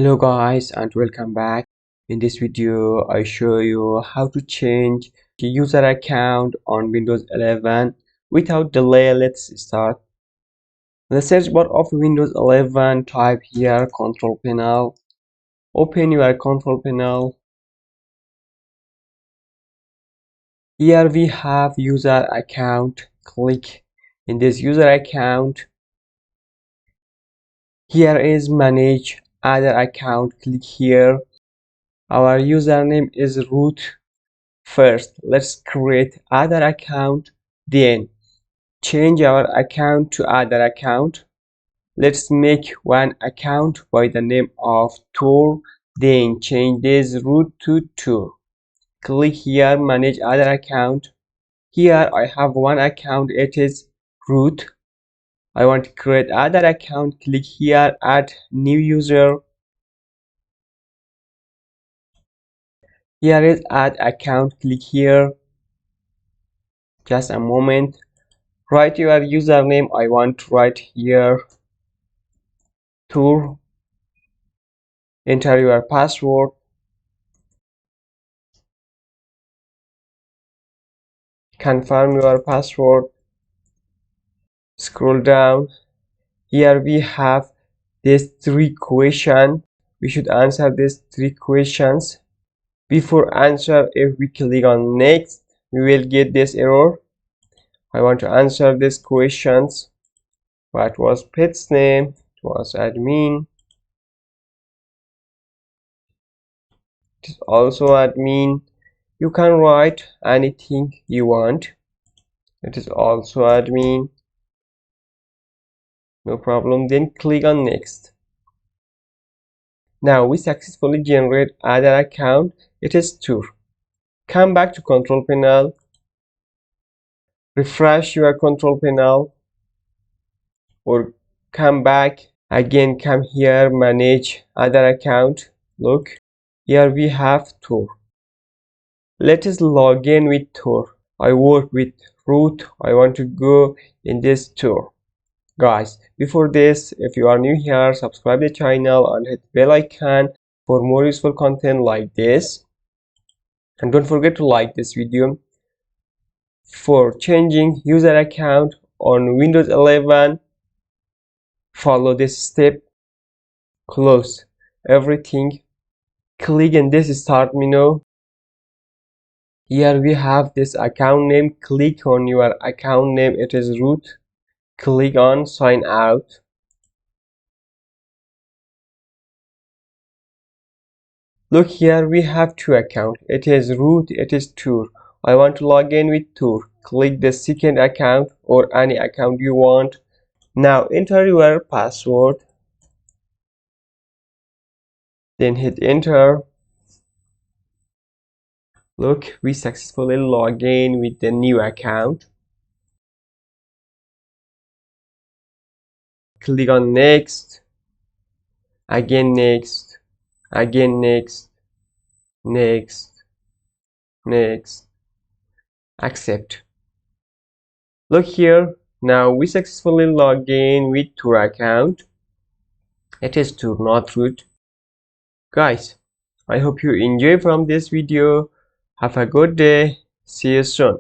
Hello guys and welcome back. In this video I show you how to change the user account on Windows 11 without delay. Let's start. In the search bar of Windows 11, type here control panel. Open your control panel. Here we have user account. Click in this user account. Here is manage other account. Click here. Our username is root. First, let's create other account, then change our account to other account. Let's make one account by the name of tour, then change this root to tour. Click here, manage other account. Here I have one account, it is root. I want to create other account. Click here, add new user. Here is add account. Click here. Just a moment. Write your username. I want to write here tour. Enter your password. Confirm your password. Scroll down. Here we have these three questions. We should answer these three questions. Before answer, if we click on next, we will get this error. I want to answer these questions. What was pet's name? It was admin. It is also admin. You can write anything you want. It is also admin. No problem. Then click on next. Now we successfully generate other account. It is tour. Come back to control panel. Refresh your control panel. Or come back again. Come here. Manage other account. Look. Here we have tour. Let us log in with tour. I work with root. I want to go in this tour. Guys, before this, if you are new here, subscribe the channel and hit bell icon for more useful content like this. And don't forget to like this video. For changing user account on Windows 11, follow this step. Close everything. Click in this start menu. Here we have this account name. Click on your account name. It is root. Click on sign out. Look, here we have two accounts. It is root, it is tour. I want to log in with tour. Click the second account or any account you want. Now enter your password. Then hit enter. Look, we successfully log in with the new account. Click on next. Again next. Again next. Next. Next. Accept. Look here. Now we successfully log in with tour account. It is tour, not root. Guys, I hope you enjoy from this video. Have a good day. See you soon.